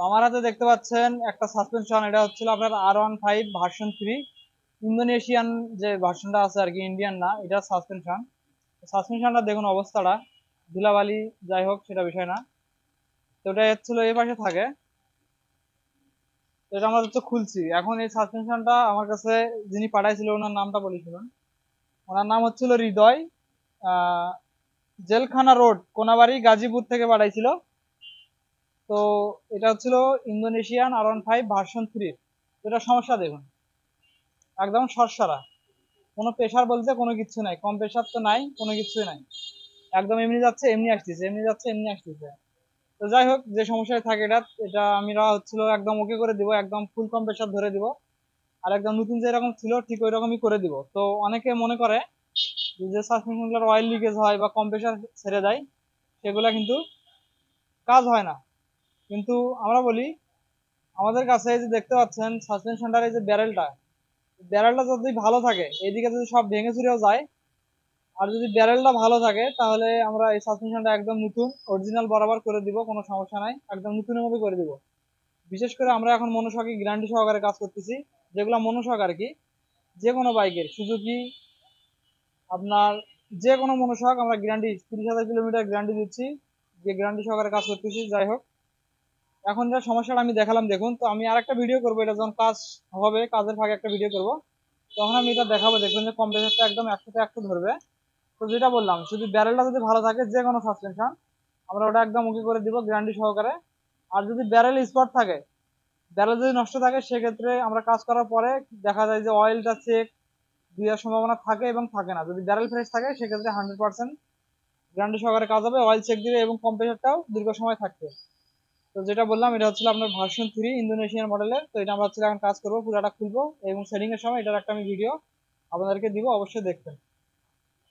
আমার হাতে দেখতে পাচ্ছেন একটা সাসপেনশন, এটা হচ্ছিল আপনার R15 ভার্সন 3, ইন্দোনেশিয়ান যে ভার্সনটা আছে আর কি, ইন্ডিয়ান না, এটা সাসপেনশন। সাসপেনশনটা দেখুন অবস্থাটা, ধুলাবালি যাই হোক সেটা বিষয় না। তো এটা হচ্ছিল এই পাশে থাকে, তো এটা আমরা হচ্ছে খুলছি এখন। এই সাসপেনশনটা আমার কাছে যিনি পাঠাইছিল ওনার নামটা বলি শুনুন। ওনার নাম হচ্ছিল হৃদয়, আহ জেলখানা রোড, কোনাবাড়ি, গাজীপুর থেকে পাঠাইছিল। তো এটা হচ্ছিল ইন্দোনেশিয়ান R15 ভার্সন 3। এটা সমস্যা দেখুন, একদম সরসরা, কোনো প্রেশার বলতে কোনো কিছু নাই, কম প্রেশার তো নাই, কোনো কিছুই নাই, একদম এমনি যাচ্ছে এমনি আসতেছে, এমনি যাচ্ছে এমনি আসতেছে। তো যাই হোক, যে সমস্যায় থাকে এটা এটা আমরা হচ্ছিল একদম ওকে করে দিব, একদম ফুল কম্প্রেসার ধরে দিব। আর একদম নতুন যেরকম ছিল ঠিক ওই রকমই করে দিব। তো অনেকে মনে করে যে সাসপেনশন গুলোর অয়েল লিকেজ হয় বা কম্প্রেসার ছেড়ে দেয়, সেগুলা কিন্তু কাজ হয় না। কিন্তু আমরা বলি, আমাদের কাছে এই যে দেখতে পাচ্ছেন সাসপেনশনটার এই যে ব্যারেলটা, ব্যারেলটা যদি ভালো থাকে, এইদিকে যদি সব ভেঙে চুরেও যায়, আর যদি ব্যারেলটা ভালো থাকে, তাহলে আমরা এই সাসপেনশনটা একদম নতুন অরিজিনাল বরাবর করে দিব, কোনো সমস্যা নাই, একদম নতুনের মতো করে দিব। বিশেষ করে আমরা এখন মনোশকে গ্যারান্টি সহকারে কাজ করতেছি, যেগুলো মনোশক আর কি, যে কোনো বাইকের সুজুকি আপনার, যে কোনো মনোশক আমরা গ্যারান্টি 30,000 কিলোমিটার গ্যারান্টি দিচ্ছি, যে গ্যারান্টি সহকারে কাজ করতেছি। যাই হোক, এখন যা সমস্যাটা আমি দেখালাম দেখুন, তো আমি আর একটা ভিডিও করবো, এটা যখন কাজ হবে, কাজের ফাঁকে একটা ভিডিও করব, তখন আমি এটা দেখাবো, দেখবেন যে কম্প্রেসারটা একদম 100-তে 100 ধরবে। তো যেটা বললাম, যদি ব্যারেলটা যদি ভালো থাকে, যে কোনো সাসপেনশন আমরা ওটা একদম ওকে করে দিব গ্যারান্টি সহকারে। আর যদি ব্যারেল স্পট থাকে, ব্যারেল যদি নষ্ট থাকে, সেক্ষেত্রে আমরা কাজ করার পরে দেখা যায় যে অয়েলটা চেক দেওয়ার সম্ভাবনা থাকে এবং থাকে না। যদি ব্যারেল ফ্রেশ থাকে, সেক্ষেত্রে 100% গ্যারান্টি সহকারে কাজ হবে, অয়েল চেক দিবে এবং কম্প্রেসারটাও দীর্ঘ সময় থাকবে। তো যেটা বললাম, এটা হচ্ছিল আপনার ভার্সন 3 ইন্দোনেশিয়ান মডেলের। তো এটা আমরা হচ্ছে এখন কাজ করবো, পুরোটা খুলবো এবং সেটিং এর সময় এটার একটা আমি ভিডিও আপনাদেরকে দিব, অবশ্যই দেখবেন।